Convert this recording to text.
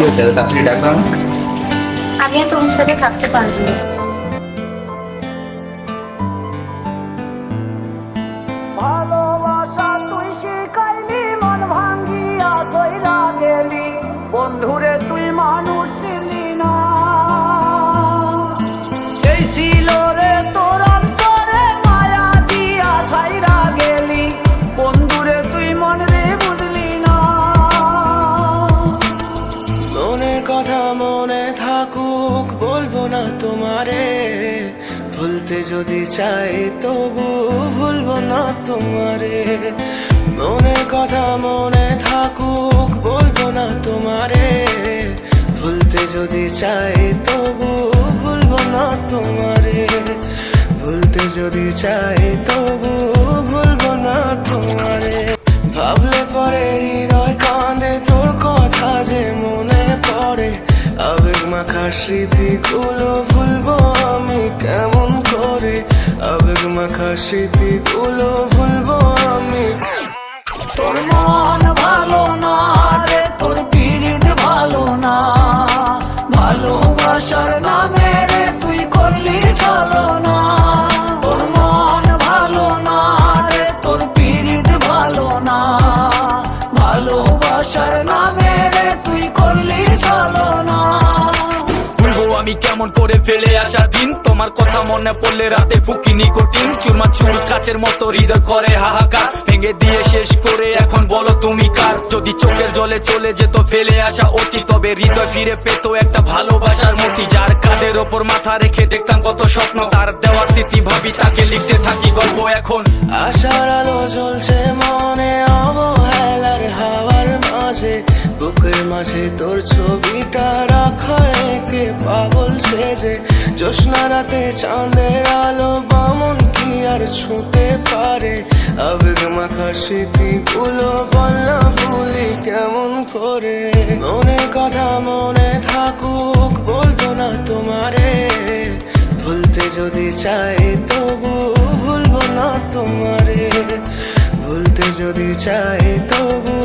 হচ্ছে, আপনি ডাকলাম। আমি আর তোমার সাথে থাকতে পারবো না। ভালোবাসা তুই শিখাইলি, মন ভাঙ্গিয়া কইরা গেলি, বন্ধুরে তুই মানুষ ছিলি না। এই ছিল রে তোর অন্তরে মায়া দিয়া ছাইরা গেলি, বন্ধুরে তুই মন রে বুঝলি না। মনের কথা মনে থাকুক বলবো না তোমারে, ভুলতে যদি চাই তবু ভুলবো না তোমারে। মনের কথা মনে থাকুক বলবো না তোমারে, ভুলতে যদি চাই তবু ভুলবো না তোমারে। ভুলতে যদি চাই তবু ভুলবো না তোমারে। ভাবলে পরে হৃদয় কাঁদে তোর কথা যে মনে পড়ে, আবেগ মাখা স্মৃতিগুলো ভুলবো আমি কেমন করে। আবেগ মাখা স্মৃতিগুলো ভুলবো আমি। তোর মন ভালো না রে, তোর পীড়িত ভালো না, ভালোবাসার নামে রে তুই করলি ছলনা। তোর মন ভালো না রে, তোর পীড়িত ভালো না, ভালোবাসার নামে রে তুই করলি ছলনা। ভুলবো আমি কেমন করে ফেলে আসা দিন, তোমার কথা মনে পড়লে রাতে ফুকি নিকোটিন। চুরমা চুর কাচের মতো হৃদয় করে হাহাকার, ভেঙে দিয়ে শেষ করে এখন বলো তুমি কার। যদি চোখের জলে চলে যেত ফেলে আসা অতি, তবে হৃদয় ফিরে পেত একটা ভালোবাসার মূর্তি। যার কাঁধের ওপর মাথা রেখে দেখতাম কত স্বপ্ন, তার দেওয়ার স্মৃতি ভাবি তাকে লিখতে থাকি গল্প এখন। আশার আলো জ্বলছে মনে অবহেলার হাওয়ার মাঝে, বুকের মাঝে তোর ছবিটা রাখা একে পাগল সেজে। জ্যোৎস্না রাতে চাঁদের আলো বামন কি আর ছুঁতে পারে। আবেগ মাখা স্মৃতিগুলো বলনা ভুলি কেমন করে। মনের কথা মনে থাকুক বলবো না তোমারে, ভুলতে যদি চাই তবু ভুলবো না তোমারে। ভুলতে যদি চাই তবু